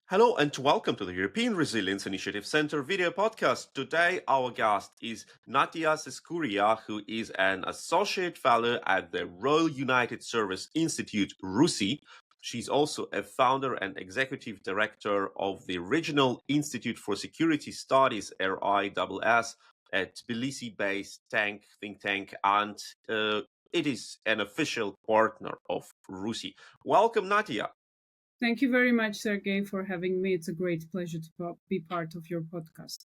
Hello and welcome to the European Resilience Initiative Center video podcast. Today, our guest is Natia Seskuria, who is an associate fellow at the Royal United Service Institute, RUSI. She's also a founder and executive director of the Regional Institute for Security Studies, RISS, a Tbilisi-based think tank, and it is an official partner of RUSI. Welcome, Natia. Thank you very much, Sergej, for having me. It's a great pleasure to be part of your podcast.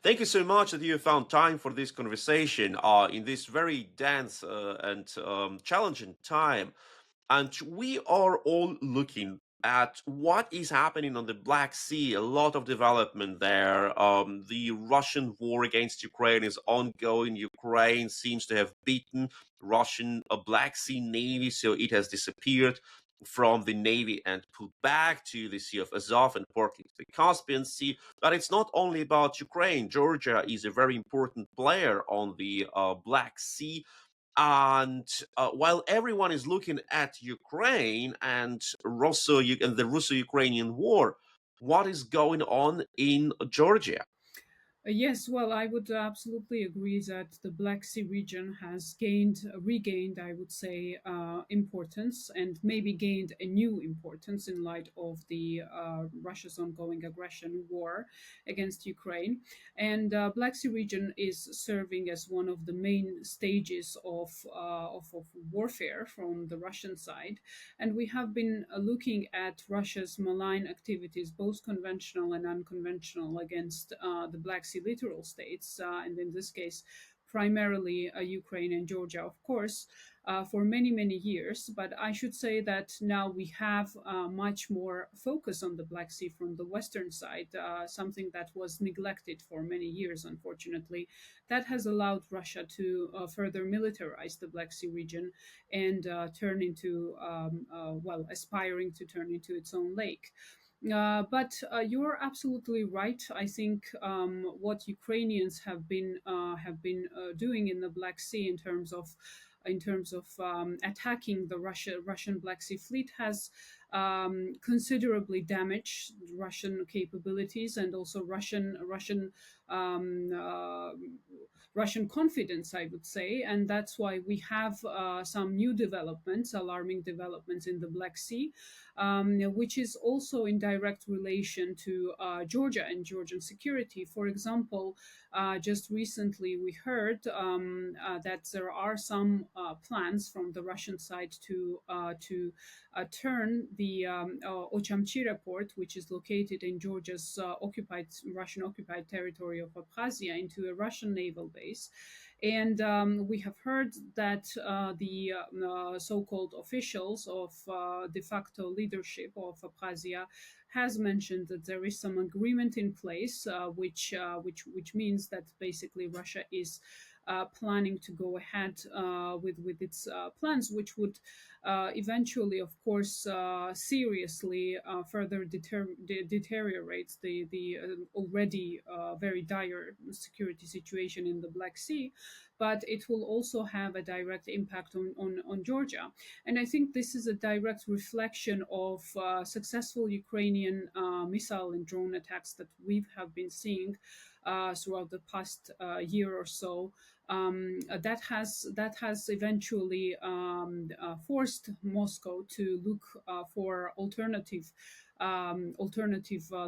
Thank you so much that you found time for this conversation in this very dense and challenging time. And we are all looking at what is happening on the Black Sea. A lot of development there. The Russian war against Ukraine is ongoing. Ukraine seems to have beaten Russian Black Sea Navy, so it has disappeared from the Navy and put back to the Sea of Azov and partly to the Caspian Sea. But it's not only about Ukraine. Georgia is a very important player on the Black Sea. And while everyone is looking at Ukraine and the Russo-Ukrainian war, what is going on in Georgia? Yes, well, I would absolutely agree that the Black Sea region has regained, I would say, importance and maybe gained a new importance in light of the Russia's ongoing aggression war against Ukraine. And Black Sea region is serving as one of the main stages of warfare from the Russian side. And we have been looking at Russia's malign activities, both conventional and unconventional, against the Black Sea littoral states, and in this case, primarily Ukraine and Georgia, of course, for many, many years. But I should say that now we have much more focus on the Black Sea from the Western side, something that was neglected for many years, unfortunately. That has allowed Russia to further militarize the Black Sea region and turn into, aspiring to turn into its own lake. But you're absolutely right. I think what Ukrainians have been doing in the Black Sea in terms of attacking the Russian Black Sea Fleet has considerably damaged Russian capabilities and also um, uh, Russian confidence, I would say, and that's why we have some new developments, alarming developments in the Black Sea, which is also in direct relation to Georgia and Georgian security. For example, just recently we heard that there are some plans from the Russian side to turn the Ochamchira port, which is located in Georgia's Russian occupied territory of Abkhazia, into a Russian naval base. And we have heard that the so-called officials of de facto leadership of Abkhazia has mentioned that there is some agreement in place, which means that basically Russia is planning to go ahead with its plans, which would eventually, of course, seriously further deteriorate the already very dire security situation in the Black Sea. But it will also have a direct impact on Georgia. And I think this is a direct reflection of successful Ukrainian missile and drone attacks that we have been seeing throughout the past year or so. That has eventually forced Moscow to look for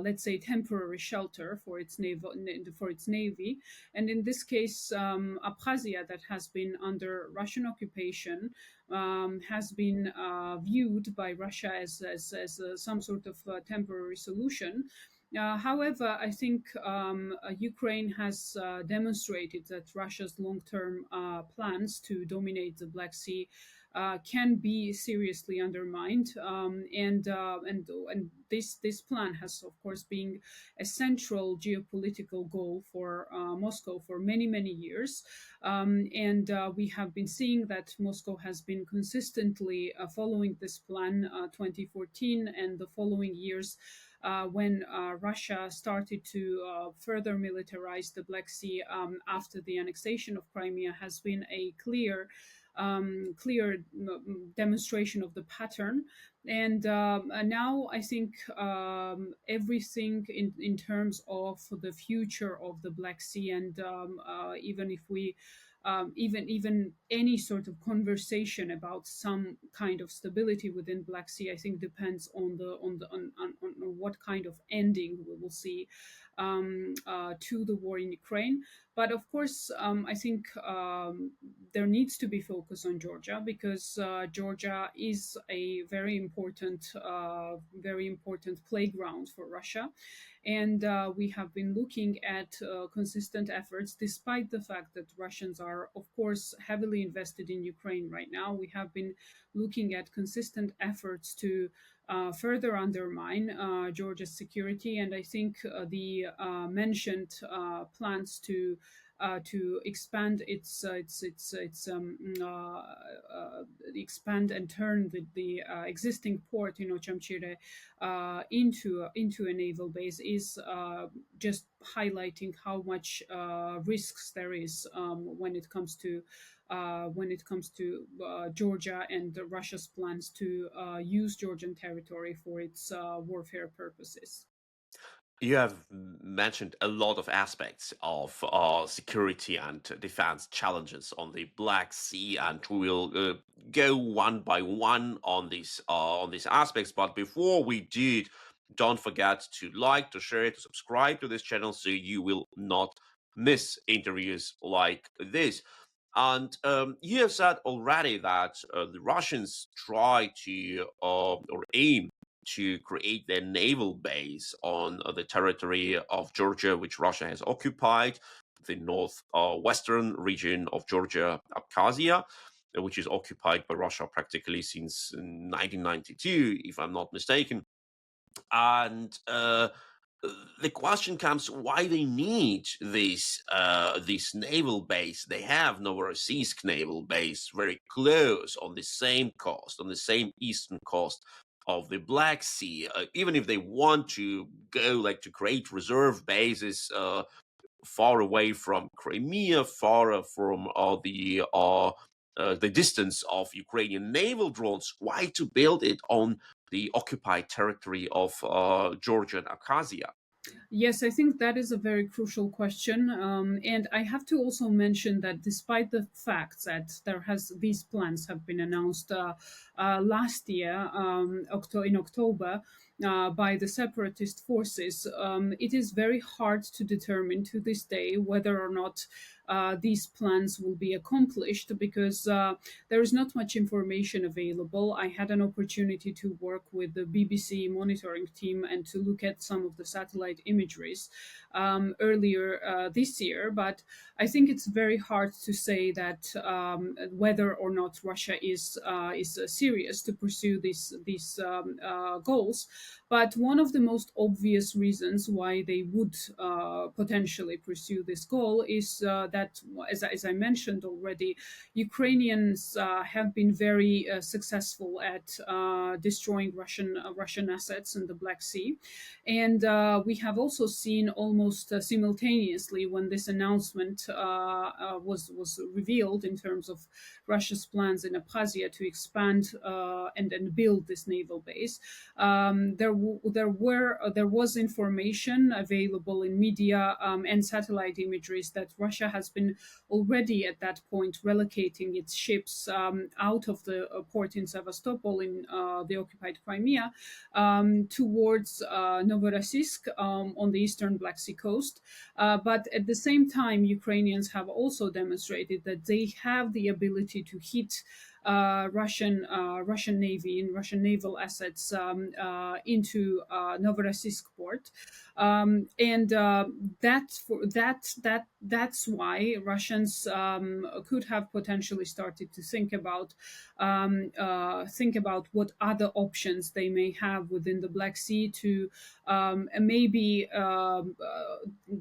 let's say, temporary shelter for its navy. And in this case, Abkhazia, that has been under Russian occupation, has been viewed by Russia as some sort of temporary solution. However, I think Ukraine has demonstrated that Russia's long-term plans to dominate the Black Sea can be seriously undermined, and this plan has, of course, been a central geopolitical goal for Moscow for many years, and we have been seeing that Moscow has been consistently following this plan 2014 and the following years. When Russia started to further militarize the Black Sea after the annexation of Crimea, has been a clear clear demonstration of the pattern. And now I think everything in terms of the future of the Black Sea, and even if we even any sort of conversation about some kind of stability within Black Sea, I think depends on on what kind of ending we will see to the war in Ukraine. But of course, I think there needs to be focus on Georgia, because Georgia is a very important playground for Russia. And we have been looking at consistent efforts, despite the fact that Russians are, of course, heavily invested in Ukraine right now. We have been looking at consistent efforts to further undermine Georgia's security. And I think the mentioned plans to expand expand and turn the existing port in Ochamchire into a naval base is just highlighting how much risks there is when it comes to Georgia and Russia's plans to use Georgian territory for its warfare purposes. You have mentioned a lot of aspects of security and defense challenges on the Black Sea, and we will go one by one on these aspects. But before we do, don't forget to like, to share, to subscribe to this channel so you will not miss interviews like this. And you have said already that the Russians try to or aim to create their naval base on the territory of Georgia, which Russia has occupied, the northwestern region of Georgia, Abkhazia, which is occupied by Russia practically since 1992, if I'm not mistaken. And the question comes why they need this naval base. They have Novorossiysk naval base very close on the same coast, on the same eastern coast of the Black Sea. Even if they want to go like to create reserve bases far away from Crimea, far from the distance of Ukrainian naval drones, why to build it on the occupied territory of Georgia and Abkhazia? Yes, I think that is a very crucial question, and I have to also mention that despite the fact that these plans have been announced last year, in October, by the separatist forces, it is very hard to determine to this day whether or not these plans will be accomplished, because there is not much information available. I had an opportunity to work with the BBC monitoring team and to look at some of the satellite imageries earlier this year, but I think it's very hard to say that whether or not Russia is serious to pursue these goals. But one of the most obvious reasons why they would potentially pursue this goal is that, as I mentioned already, Ukrainians have been very successful at destroying Russian assets in the Black Sea, and we have also seen almost simultaneously, when this announcement was revealed in terms of Russia's plans in Abkhazia to expand and build this naval base, there was information available in media and satellite imageries that Russia has been already at that point relocating its ships out of the port in Sevastopol in the occupied Crimea towards Novorossiysk on the eastern Black Sea coast. But at the same time, Ukrainians have also demonstrated that they have the ability to hit Russian Navy and Russian naval assets into Novorossiysk port, and that's why Russians could have potentially started to think about what other options they may have within the Black Sea to maybe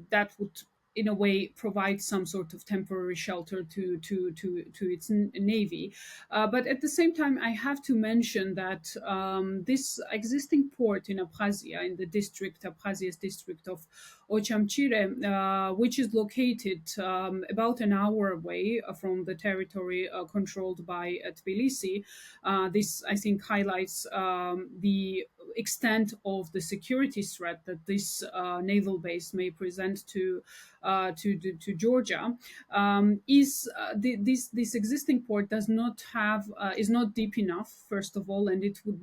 that would in a way provide some sort of temporary shelter to its navy. But at the same time, I have to mention that this existing port in Abkhazia, in the Abkhazia's district of Ochamchire, which is located about an hour away from the territory controlled by Tbilisi. This, I think, highlights the extent of the security threat that this naval base may present to Georgia. This existing port does not have is not deep enough, first of all, and it would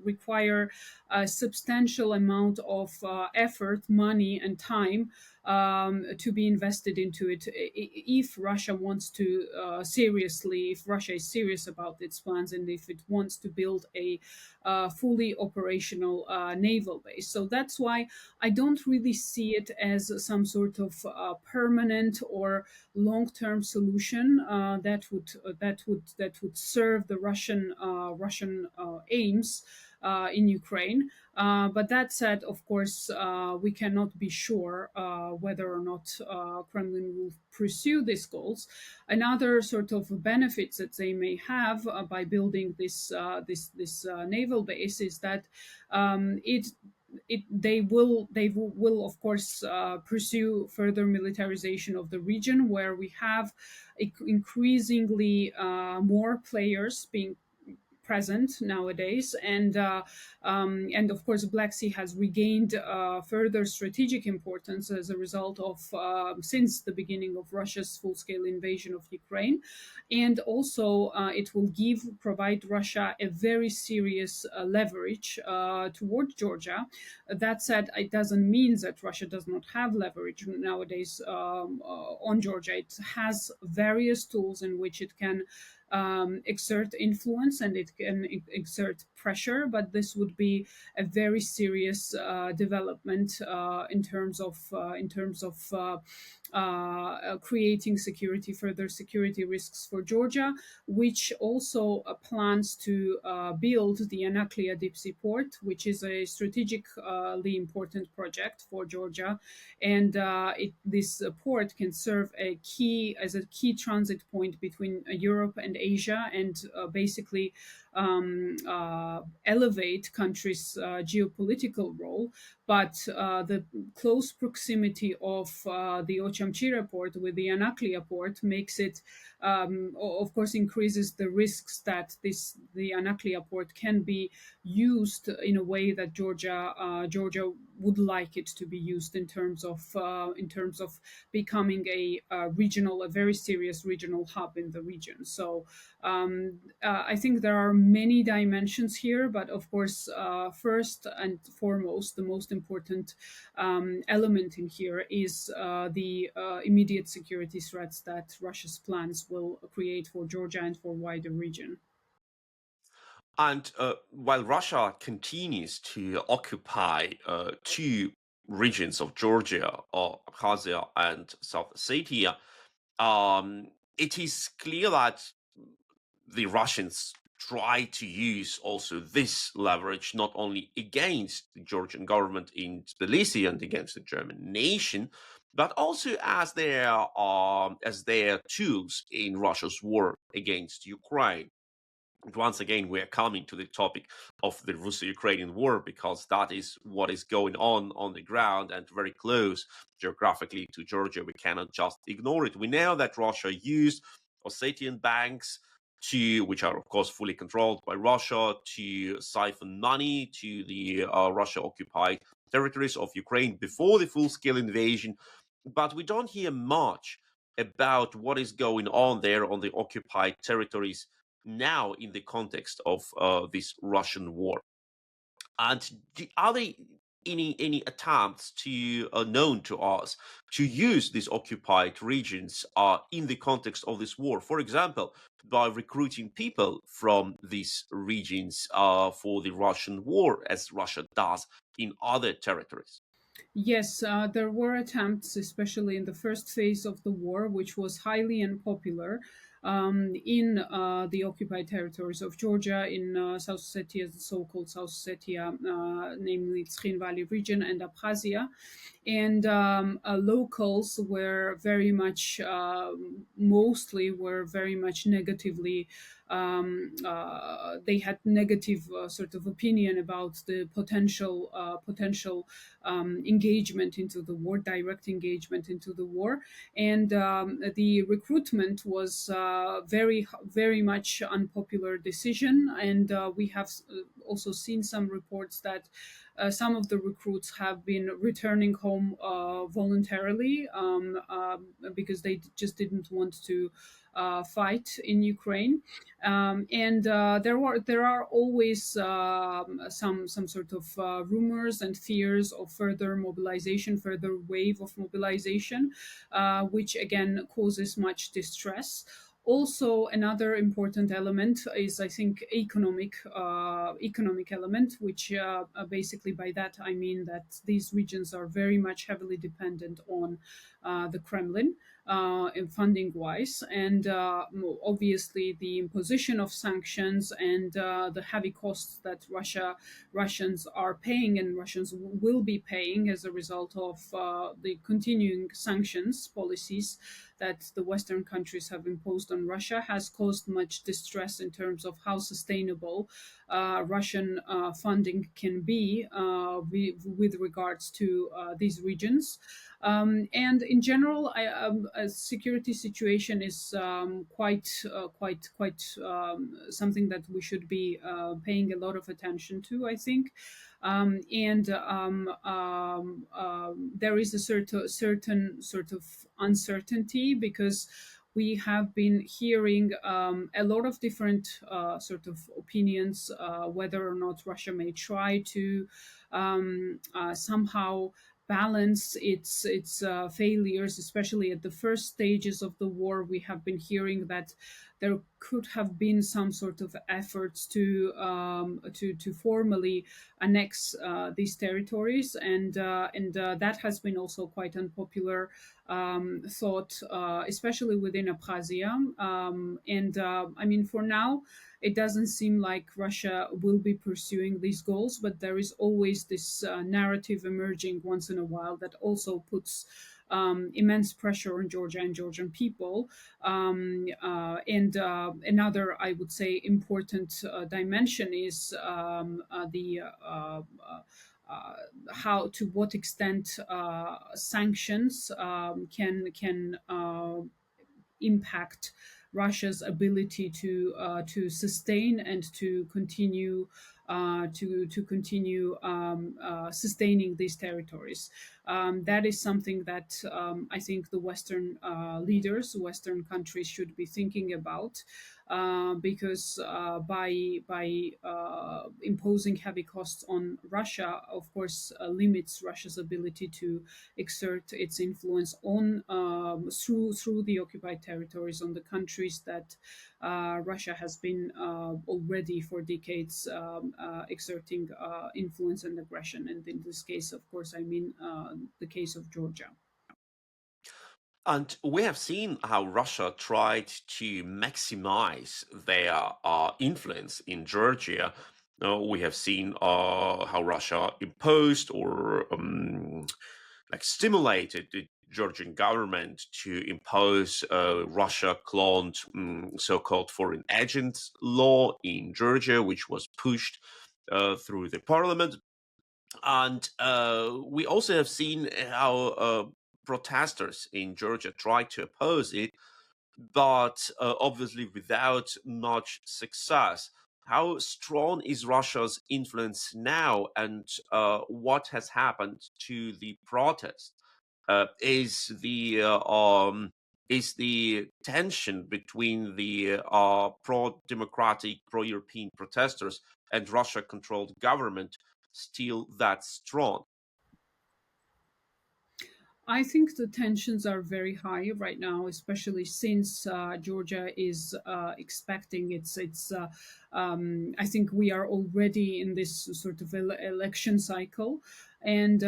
require a substantial amount of effort, money, and time to be invested into it if Russia wants to if Russia is serious about its plans and if it wants to build a fully operational naval base. So that's why I don't really see it as some sort of permanent or long-term solution that would serve the Russian aims in Ukraine. But that said, of course, we cannot be sure whether or not Kremlin will pursue these goals. Another sort of benefits that they may have by building this naval base is that they will of course pursue further militarization of the region, where we have increasingly more players being present nowadays, and of course Black Sea has regained further strategic importance as a result of since the beginning of Russia's full-scale invasion of Ukraine, and also it will provide Russia a very serious leverage toward Georgia. That said, it doesn't mean that Russia does not have leverage nowadays on Georgia. It has various tools in which it can exert influence and it can exert pressure, but this would be a very serious development in terms of creating further security risks for Georgia, which also plans to build the Anaklia deep sea port, which is a strategically important project for Georgia, and this port can serve as a key transit point between Europe and Asia, and basically elevate countries' geopolitical role. But the close proximity of the Ochamchire port with the Anaklia port makes it, of course, increases the risks that the Anaklia port can be used in a way that Georgia would like it to be used in terms of becoming a very serious regional hub in the region. So I think there are many dimensions here, but of course, first and foremost, the most important element in here is the immediate security threats that Russia's plans will create for Georgia and for wider region. And while Russia continues to occupy two regions of Georgia, or Abkhazia and South Ossetia, it is clear that the Russians try to use also this leverage not only against the Georgian government in Tbilisi and against the German nation, but also as their tools in Russia's war against Ukraine. And once again, we are coming to the topic of the Russo-Ukrainian war, because that is what is going on the ground and very close geographically to Georgia. We cannot just ignore it. We know that Russia used Ossetian banks, which are of course fully controlled by Russia, to siphon money to the Russia-occupied territories of Ukraine before the full-scale invasion. But we don't hear much about what is going on there on the occupied territories now in the context of this Russian war. And are there any attempts known to us to use these occupied regions in the context of this war? For example, by recruiting people from these regions for the Russian war, as Russia does in other territories. Yes, there were attempts, especially in the first phase of the war, which was highly unpopular. in the occupied territories of Georgia, in South Ossetia, the so-called South Ossetia, namely Tskhinvali region, and Abkhazia. And locals were very much, mostly were very much negatively, they had negative sort of opinion about the potential engagement into the war, direct engagement into the war. And the recruitment was very much unpopular decision. And we have also seen some reports that some of the recruits have been returning home voluntarily, because they just didn't want to fight in Ukraine. And there are always some sort of rumors and fears of further mobilization, further wave of mobilization, which again causes much distress. Also, another important element is, I think, economic element, which basically by that I mean that these regions are very much heavily dependent on the Kremlin in funding wise. And obviously the imposition of sanctions and the heavy costs that Russians are paying and Russians will be paying as a result of the continuing sanctions policies that the Western countries have imposed on Russia has caused much distress in terms of how sustainable Russian funding can be with regards to these regions. And in general, a security situation is quite something that we should be paying a lot of attention to, I think. And there is a certain sort of uncertainty, because we have been hearing a lot of different sort of opinions, whether or not Russia may try to somehow balance its failures, especially at the first stages of the war. We have been hearing that there could have been some sort of efforts to formally annex these territories, and that has been also quite unpopular thought, especially within Abkhazia. And I mean, for now, it doesn't seem like Russia will be pursuing these goals, but there is always this narrative emerging once in a while that also puts immense pressure on Georgia and Georgian people. And another, I would say, important dimension is the how, to what extent sanctions can impact Russia's ability to sustain and to continue to continue sustaining these territories. That is something that I think the Western leaders, Western countries, should be thinking about, because by imposing heavy costs on Russia, of course, limits Russia's ability to exert its influence on through the occupied territories on the countries that Russia has been already for decades exerting influence and aggression. And in this case, of course, I mean the case of Georgia. And we have seen how Russia tried to maximize their influence in Georgia. We have seen how Russia imposed or like stimulated the Georgian government to impose Russia-cloned so-called foreign agent law in Georgia, which was pushed through the parliament. And we also have seen how protesters in Georgia tried to oppose it, but obviously without much success. How strong is Russia's influence now, and what has happened to the protest? Is the tension between the pro-democratic, pro-European protesters and Russia-controlled government still that strong? I think the tensions are very high right now, especially since Georgia is expecting its. I think we are already in this sort of election cycle, and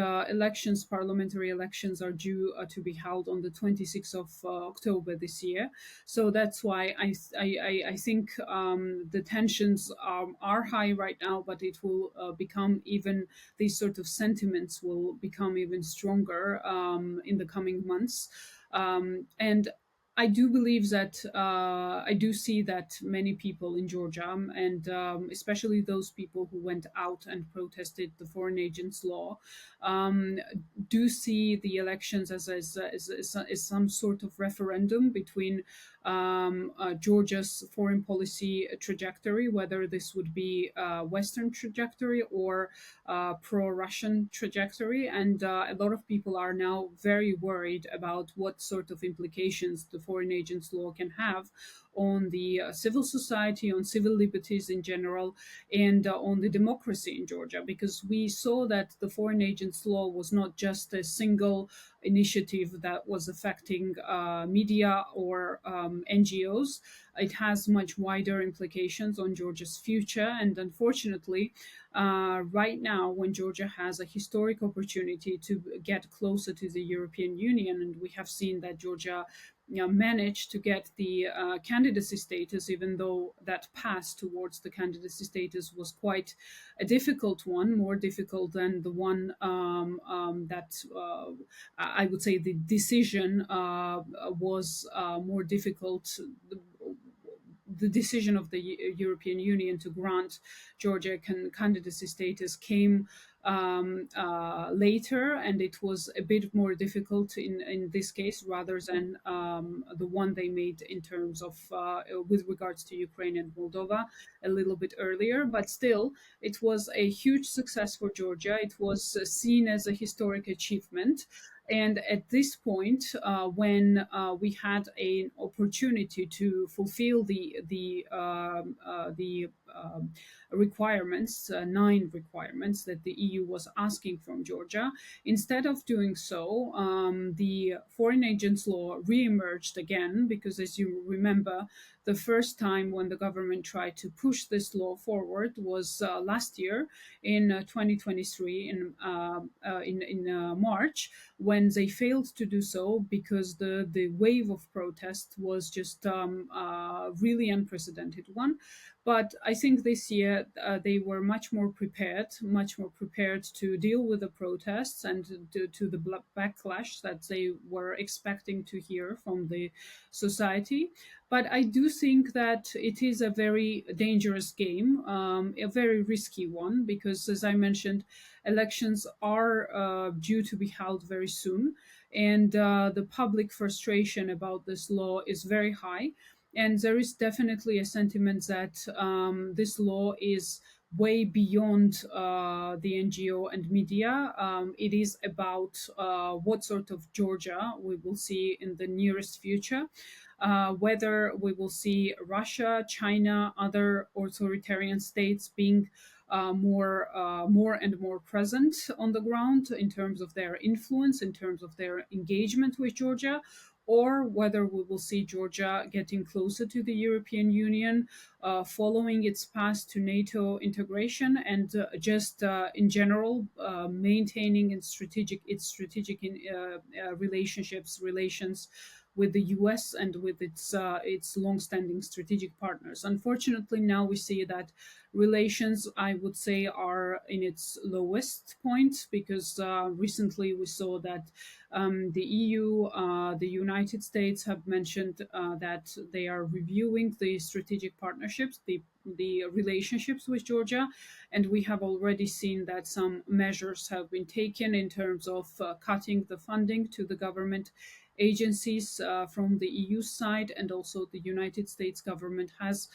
parliamentary elections are due to be held on the 26th of October this year. So that's why I think the tensions are high right now, but it will become even, these sort of sentiments will become even stronger in the coming months. And I do believe that I do see that many people in Georgia, and especially those people who went out and protested the foreign agents law, um, do see the elections as some sort of referendum between Georgia's foreign policy trajectory, whether this would be Western trajectory or pro-Russian trajectory. And a lot of people are now very worried about what sort of implications the foreign agents law can have on the civil society, on civil liberties in general, and on the democracy in Georgia, because we saw that the foreign agents law was not just a single initiative that was affecting media or NGOs. It has much wider implications on Georgia's future. And unfortunately, right now, when Georgia has a historic opportunity to get closer to the European Union, and we have seen that Georgia managed to get the candidacy status, even though that path towards the candidacy status was quite a difficult one, more difficult than the one that I would say the decision was more difficult. The decision of the European Union to grant Georgia candidacy status came later, and it was a bit more difficult in this case rather than the one they made in terms of with regards to Ukraine and Moldova a little bit earlier. But still, it was a huge success for Georgia. It was seen as a historic achievement. And at this point, when we had an opportunity to fulfill the requirements, 9 requirements that the EU was asking from Georgia, instead of doing so, the foreign agents law re-emerged again, because as you remember, the first time when the government tried to push this law forward was last year in 2023 in March, when they failed to do so because the wave of protest was just really unprecedented one. But I think this year they were much more prepared to deal with the protests and to the backlash that they were expecting to hear from the society. But I do think that it is a very dangerous game, a very risky one, because, as I mentioned, elections are due to be held very soon, and the public frustration about this law is very high. And there is definitely a sentiment that this law is way beyond the NGO and media. It is about what sort of Georgia we will see in the nearest future. Whether we will see Russia, China, other authoritarian states being more and more present on the ground in terms of their influence, in terms of their engagement with Georgia, or whether we will see Georgia getting closer to the European Union, following its path to NATO integration, and just in general maintaining its strategic relations with the U.S. and with its long-standing strategic partners. Unfortunately, now we see that relations, I would say, are in its lowest point, because recently we saw that the EU, the United States have mentioned that they are reviewing the strategic partnerships, the relationships with Georgia, and we have already seen that some measures have been taken in terms of cutting the funding to the government agencies from the EU side, and also the United States government has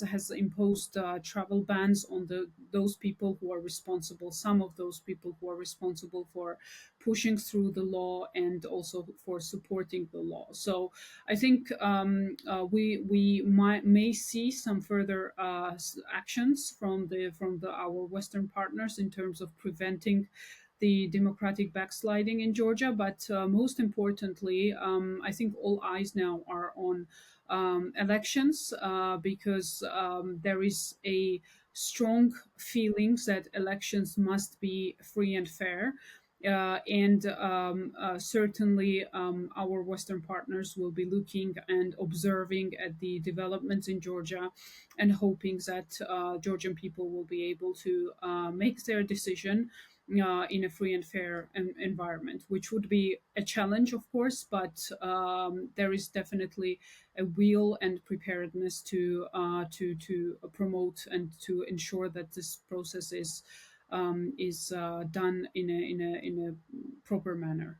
has imposed travel bans on those people who are responsible. Some of those people who are responsible for pushing through the law and also for supporting the law. So I think we may see some further actions from our Western partners in terms of preventing the democratic backsliding in Georgia. But most importantly, I think all eyes now are on elections, because there is a strong feelings that elections must be free and fair. And certainly, our Western partners will be looking and observing at the developments in Georgia and hoping that Georgian people will be able to make their decision in a free and fair environment, which would be a challenge, of course, but there is definitely a will and preparedness to promote and to ensure that this process is done in a proper manner.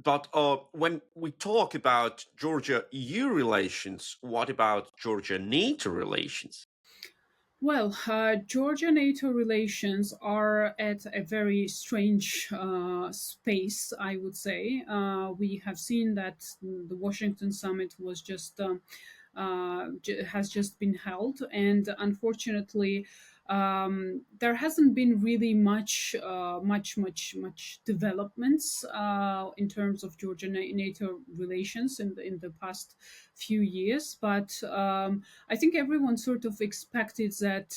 But when we talk about Georgia-EU relations, what about Georgia-NATO relations? Well, Georgia-NATO relations are at a very strange space, I would say. We have seen that the Washington summit was just has just been held, and unfortunately, there hasn't been really much developments in terms of Georgia-NATO relations in the past few years. But I think everyone sort of expected that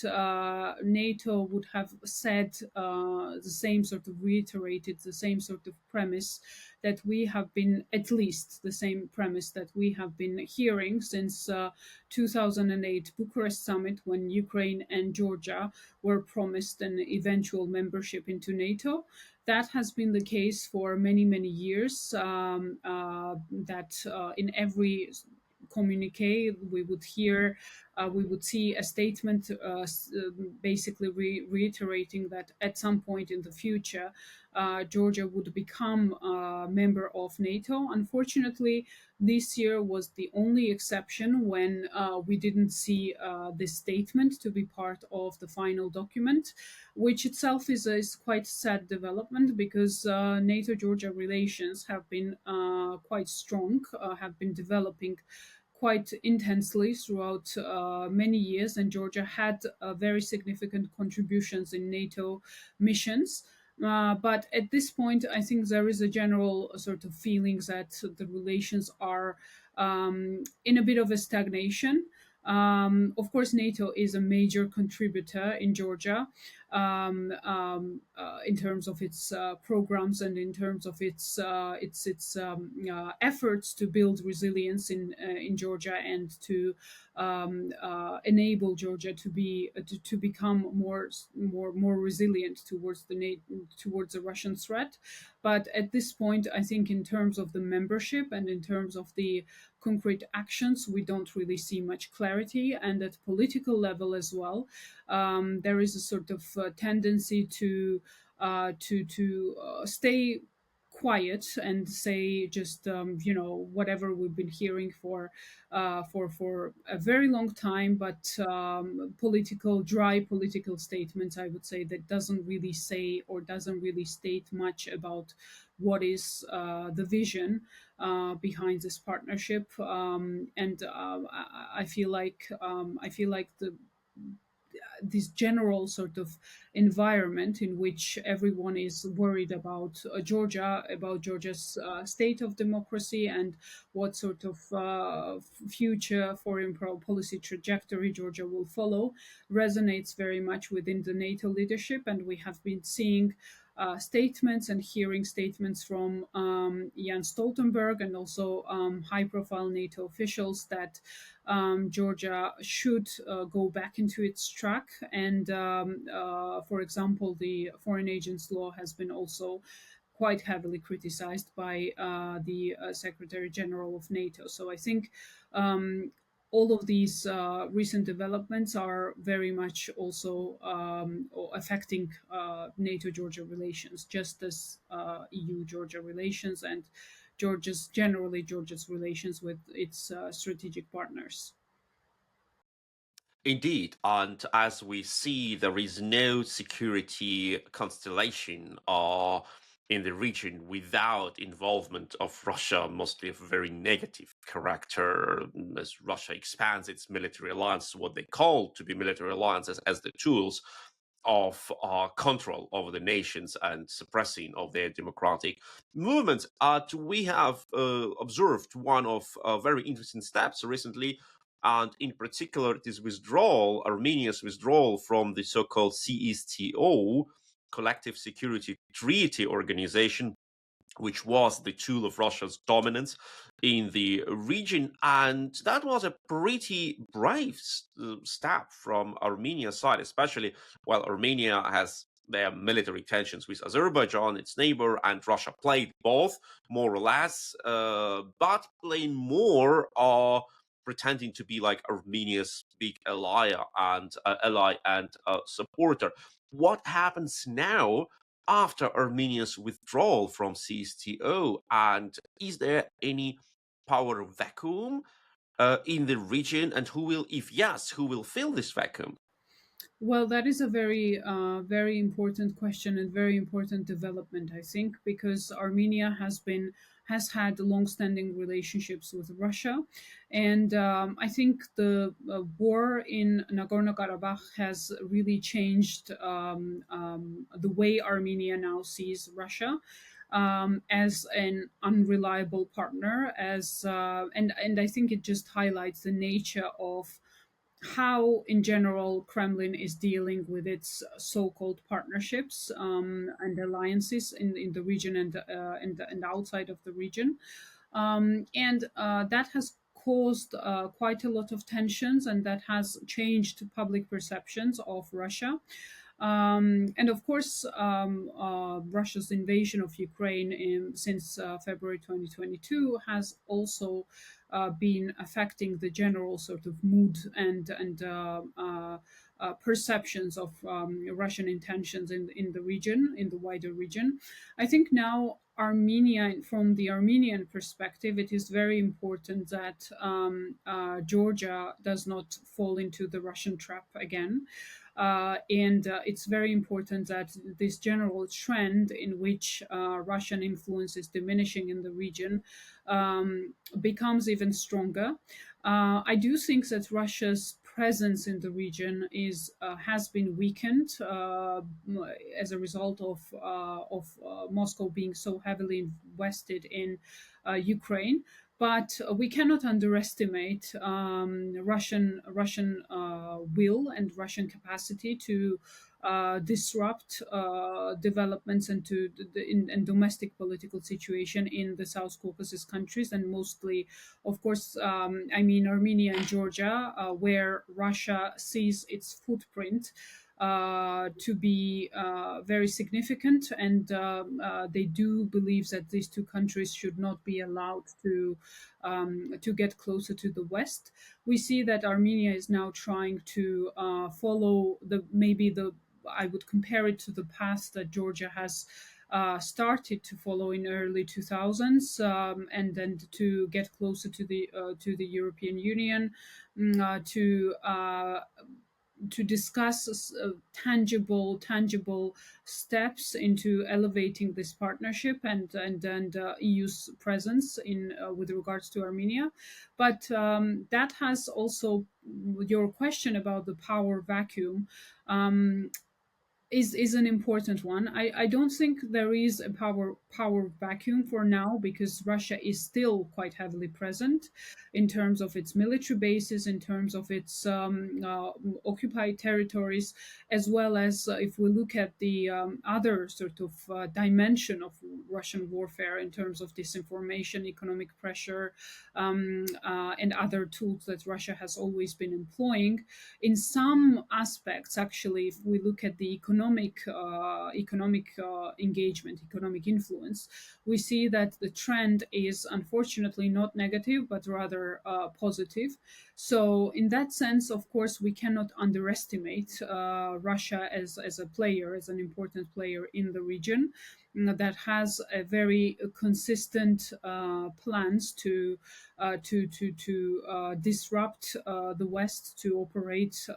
NATO would have said the same sort of reiterated the same sort of premise that we have been, at least the same premise that we have been hearing since 2008 Bucharest summit, when Ukraine and Georgia were promised an eventual membership into NATO. That has been the case for many years. That in every communique we would hear, we would see a statement basically reiterating that at some point in the future Georgia would become a member of NATO. Unfortunately, this year was the only exception when we didn't see this statement to be part of the final document, which itself is quite sad development, because NATO-Georgia relations have been quite strong, have been developing quite intensely throughout many years, and Georgia had very significant contributions in NATO missions. But at this point, I think there is a general sort of feeling that the relations are in a bit of a stagnation. Of course, NATO is a major contributor in Georgia in terms of its programs and in terms of its efforts to build resilience in Georgia and to enable Georgia to become more resilient towards the Russian threat. But at this point, I think in terms of the membership and in terms of the concrete actions, we don't really see much clarity. And at political level as well, there is a sort of tendency to stay quiet and say just whatever we've been hearing for a very long time, but dry political statements, I would say, that doesn't really say or doesn't really state much about what is the vision behind this partnership. And I feel like the this general sort of environment in which everyone is worried about about Georgia's state of democracy and what sort of future foreign policy trajectory Georgia will follow, resonates very much within the NATO leadership. And we have been seeing statements and hearing statements from Jens Stoltenberg and also high-profile NATO officials that Georgia should go back into its track. And, for example, the foreign agents law has been also quite heavily criticized by the Secretary General of NATO. So I think all of these recent developments are very much also affecting NATO-Georgia relations, just as EU-Georgia relations and Georgia's relations with its strategic partners. Indeed, and as we see, there is no security constellation in the region without involvement of Russia, mostly of a very negative character, as Russia expands its military alliance, what they call to be military alliances, as the tools of control over the nations and suppressing of their democratic movements. We have observed one of very interesting steps recently and in particular, this withdrawal, Armenia's withdrawal from the so-called CSTO, Collective Security Treaty Organization, which was the tool of Russia's dominance in the region. And that was a pretty brave step from Armenia's side, especially while Armenia has their military tensions with Azerbaijan, its neighbor, and Russia played both, more or less, but playing more pretending to be like Armenia's big ally and supporter. What happens now after Armenia's withdrawal from CSTO? And is there any power vacuum in the region? And who will, if yes, who will fill this vacuum? Well, that is a very important question and very important development, I think, because Armenia has had long-standing relationships with Russia, and I think the war in Nagorno-Karabakh has really changed the way Armenia now sees Russia. As an unreliable partner, as and I think it just highlights the nature of how, in general, Kremlin is dealing with its so-called partnerships and alliances in the region and outside of the region, and that has caused quite a lot of tensions, and that has changed public perceptions of Russia. And of course, Russia's invasion of Ukraine since February 2022 has also been affecting the general sort of mood and perceptions of Russian intentions in the region, in the wider region. I think now Armenia, from the Armenian perspective, it is very important that Georgia does not fall into the Russian trap again. And it's very important that this general trend in which Russian influence is diminishing in the region becomes even stronger. I do think that Russia's presence in the region is has been weakened as a result of Moscow being so heavily invested in Ukraine. But we cannot underestimate Russian will and Russian capacity to disrupt developments and to in domestic political situation in the South Caucasus countries, and mostly, of course, I mean Armenia and Georgia, where Russia sees its footprint to be very significant, and they do believe that these two countries should not be allowed to get closer to the West. We see that Armenia is now trying to follow the maybe the I would compare it to the path that Georgia has started to follow in early 2000s, and then to get closer to the European Union, to discuss tangible steps into elevating this partnership and EU's presence in with regards to Armenia. But that has also your question about the power vacuum. Is an important one. I don't think there is a power vacuum for now, because Russia is still quite heavily present in terms of its military bases, in terms of its occupied territories, as well as if we look at the other sort of dimension of Russian warfare in terms of disinformation, economic pressure, and other tools that Russia has always been employing. In some aspects, actually, if we look at the economic engagement, economic influence, we see that the trend is unfortunately not negative, but rather positive. So, in that sense, of course, we cannot underestimate Russia as a player, as an important player in the region that has a very consistent plans to disrupt the West, to operate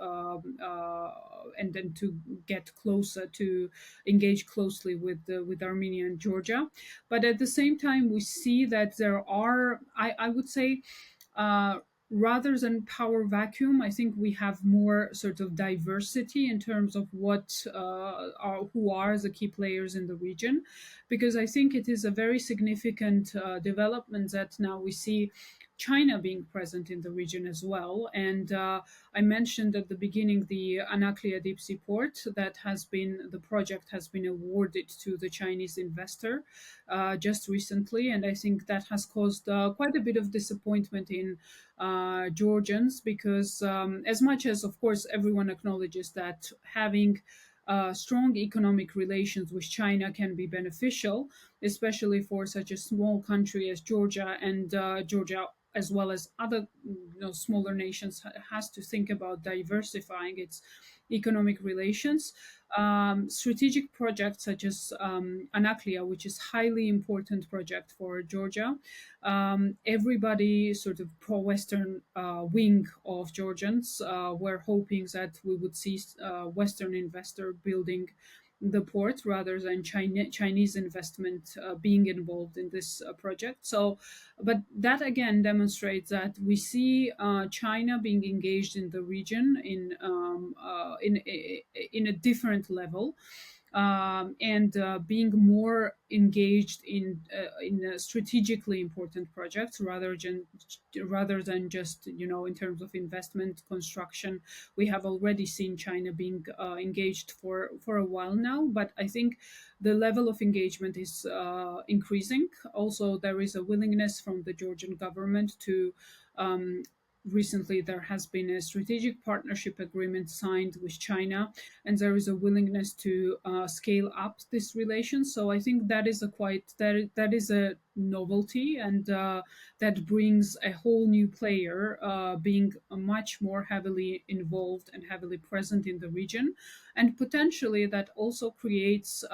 and then to get closer, to engage closely with Armenia and Georgia. But at the same time, we see that there are, I would say, rather than power vacuum, I think we have more sort of diversity in terms of who are the key players in the region, because I think it is a very significant development that now we see China being present in the region as well. And I mentioned at the beginning the Anaklia deep sea port the project has been awarded to the Chinese investor just recently. And I think that has caused quite a bit of disappointment in Georgians because, as much as, of course, everyone acknowledges that having strong economic relations with China can be beneficial, especially for such a small country as Georgia, and Georgia, as well as other smaller nations, has to think about diversifying its economic relations. Strategic projects such as Anaklia, which is highly important project for Georgia, everybody sort of pro-Western wing of Georgians were hoping that we would see Western investor building the port rather than Chinese investment being involved in this project. So, but that again demonstrates that we see China being engaged in the region in a different level, and being more engaged in strategically important projects rather than just in terms of investment construction. We have already seen China being engaged for a while now, but I think the level of engagement is increasing. Also, there is a willingness from the Georgian government to recently there has been a strategic partnership agreement signed with China, and there is a willingness to scale up this relation. So I think that is that is a novelty, and that brings a whole new player being much more heavily involved and heavily present in the region, and potentially that also creates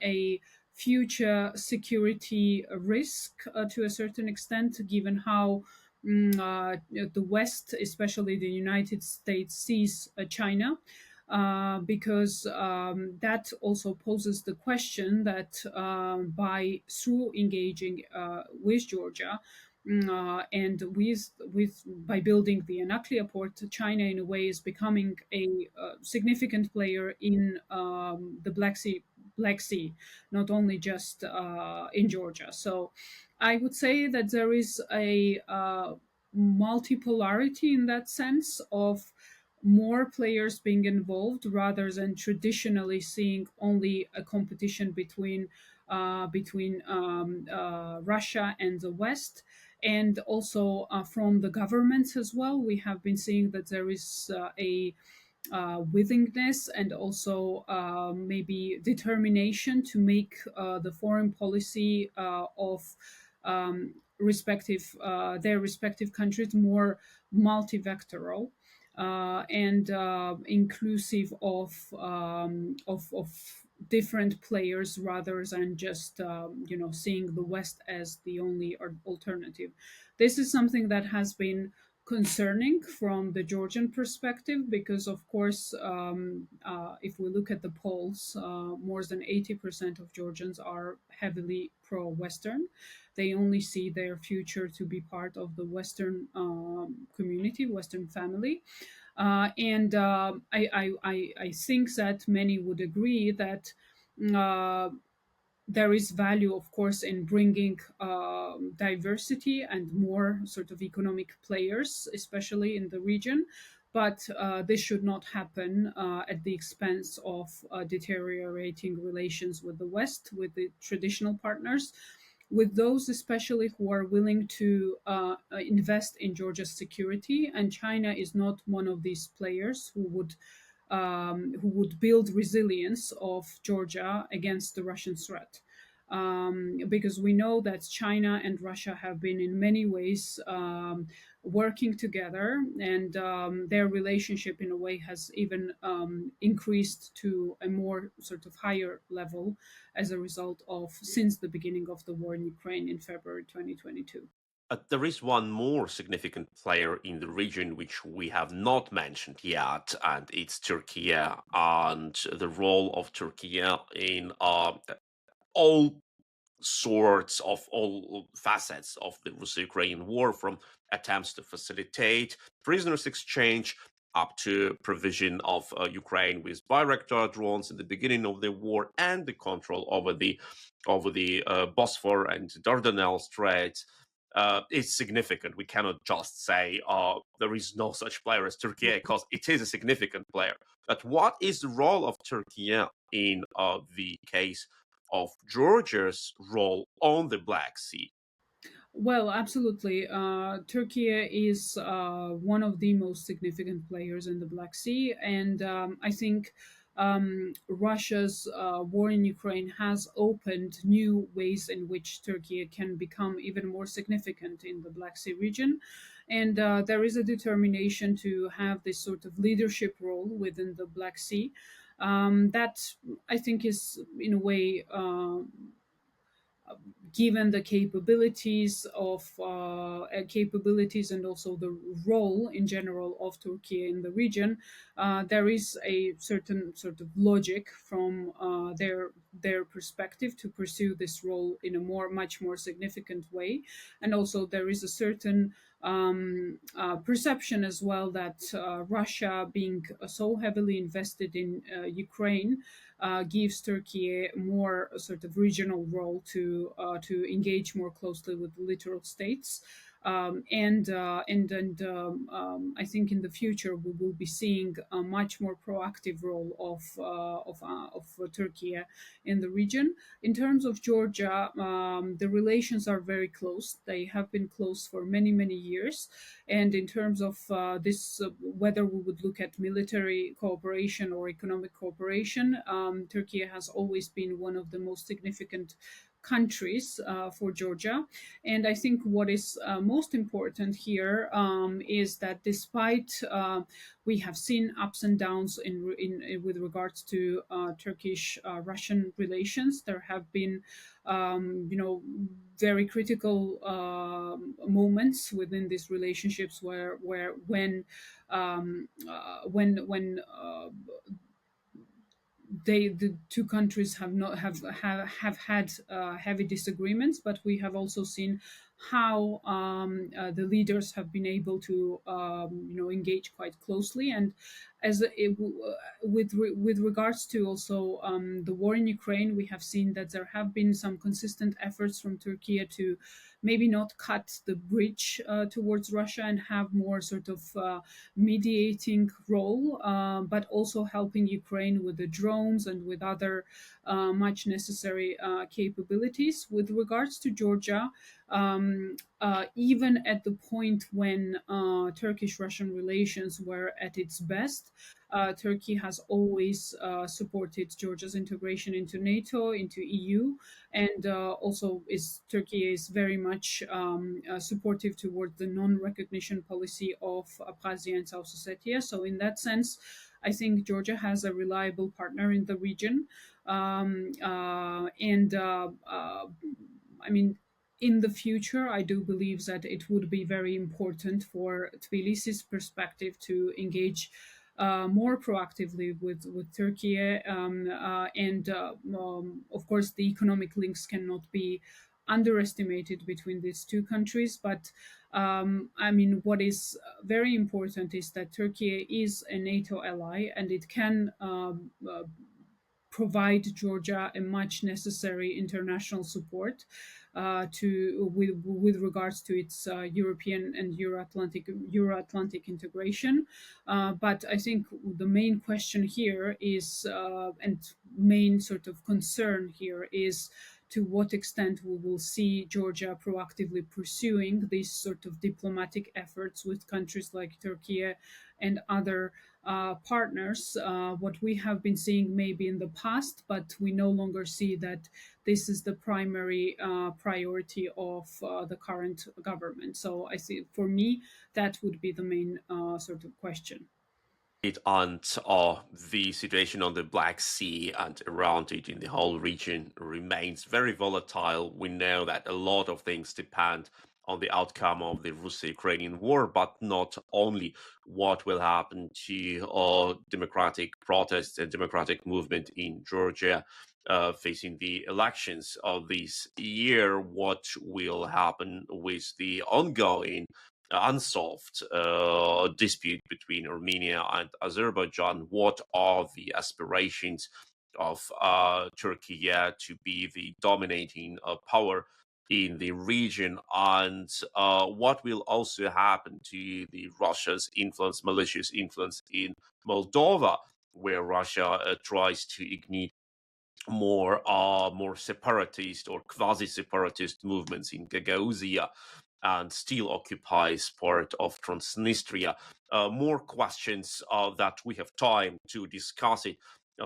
a future security risk to a certain extent, given how the West, especially the United States, sees China. Because that also poses the question that through engaging with Georgia, and with by building the Anaklia port, China in a way is becoming a significant player in the Black Sea, not only just in Georgia. So I would say that there is a multipolarity in that sense of more players being involved rather than traditionally seeing only a competition between Russia and the West. And also from the governments as well, we have been seeing that there is a willingness and also maybe determination to make the foreign policy of their respective countries more multivectoral and inclusive of different players rather than just seeing the West as the only alternative. This is something that has been concerning from the Georgian perspective because, of course, if we look at the polls, more than 80% of Georgians are heavily pro-Western. They only see their future to be part of the Western community, Western family. And I think that many would agree that there is value, of course, in bringing diversity and more sort of economic players, especially in the region. But this should not happen at the expense of deteriorating relations with the West, with the traditional partners, with those especially who are willing to invest in Georgia's security. And China is not one of these players who would build resilience of Georgia against the Russian threat. Because we know that China and Russia have been in many ways working together, and their relationship in a way has even increased to a more sort of higher level as a result of since the beginning of the war in Ukraine in February 2022. There is one more significant player in the region which we have not mentioned yet, and it's Turkey and the role of Turkey in all sorts of all facets of the Russo-Ukrainian war, from attempts to facilitate prisoners exchange up to provision of Ukraine with Bayraktar drones in the beginning of the war, and the control over the Bosphor and Dardanelles Straits. is significant. We cannot just say there is no such player as Turkey, because it is a significant player. But what is the role of Turkey in the case of Georgia's role on the Black Sea? Well, absolutely. Turkey is one of the most significant players in the Black Sea, and I think Russia's war in Ukraine has opened new ways in which Turkey can become even more significant in the Black Sea region. And there is a determination to have this sort of leadership role within the Black Sea. That I think is, in a way, given the capabilities and also the role in general of Turkey in the region, there is a certain sort of logic from their perspective to pursue this role in a much more significant way, and also there is a certain perception as well that Russia, being so heavily invested in Ukraine, gives Turkey a more sort of regional role to engage more closely with the littoral states. I think in the future we will be seeing a much more proactive role of Turkey in the region. In terms of Georgia, the relations are very close. They have been close for many years. And in terms of whether we would look at military cooperation or economic cooperation, Turkey has always been one of the most significant countries for Georgia. And I think what is most important here is that despite we have seen ups and downs with regards to Turkish-Russian relations, there have been very critical moments within these relationships where when the two countries have not have had heavy disagreements, but we have also seen how the leaders have been able to engage quite closely. And with regards to also the war in Ukraine, we have seen that there have been some consistent efforts from Turkey to maybe not cut the bridge towards Russia and have more sort of mediating role, but also helping Ukraine with the drones and with other much necessary capabilities. With regards to Georgia, even at the point when Turkish-Russian relations were at its best, Turkey has always supported Georgia's integration into NATO, into EU, and also Turkey is very much supportive towards the non-recognition policy of Abkhazia and South Ossetia. So in that sense, I think Georgia has a reliable partner in the region. I mean, in the future, I do believe that it would be very important for Tbilisi's perspective to engage more proactively with Turkey. Of course, the economic links cannot be underestimated between these two countries. But I mean, what is very important is that Turkey is a NATO ally, and it can provide Georgia a much necessary international support with regards to its European and Euro-Atlantic integration. But I think the main question here is, and main sort of concern here is, to what extent we will see Georgia proactively pursuing these sort of diplomatic efforts with countries like Turkey and other partners. What we have been seeing maybe in the past, but we no longer see that this is the primary priority of the current government. So I see, for me, that would be the main sort of question. And the situation on the Black Sea and around it in the whole region remains very volatile. We know that a lot of things depend on the outcome of the Russo-Ukrainian war, but not only what will happen to democratic protests and democratic movement in Georgia facing the elections of this year, what will happen with the ongoing unsolved dispute between Armenia and Azerbaijan. What are the aspirations of Turkey to be the dominating power in the region, and what will also happen to the Russia's influence, malicious influence in Moldova, where Russia tries to ignite more separatist or quasi-separatist movements in Gagauzia and still occupies part of Transnistria. More questions that we have time to discuss it.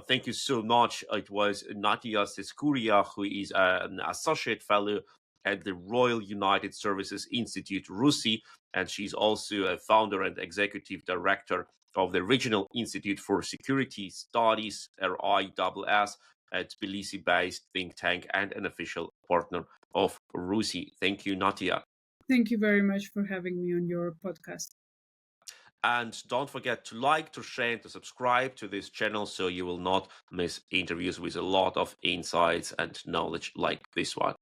Thank you so much. It was Natia Seskuria, who is an associate fellow at the Royal United Services Institute, RUSI, and she's also a founder and executive director of the Regional Institute for Security Studies, RISS, a Tbilisi-based think tank and an official partner of RUSI. Thank you, Natia. Thank you very much for having me on your podcast. And don't forget to like, to share, and to subscribe to this channel so you will not miss interviews with a lot of insights and knowledge like this one.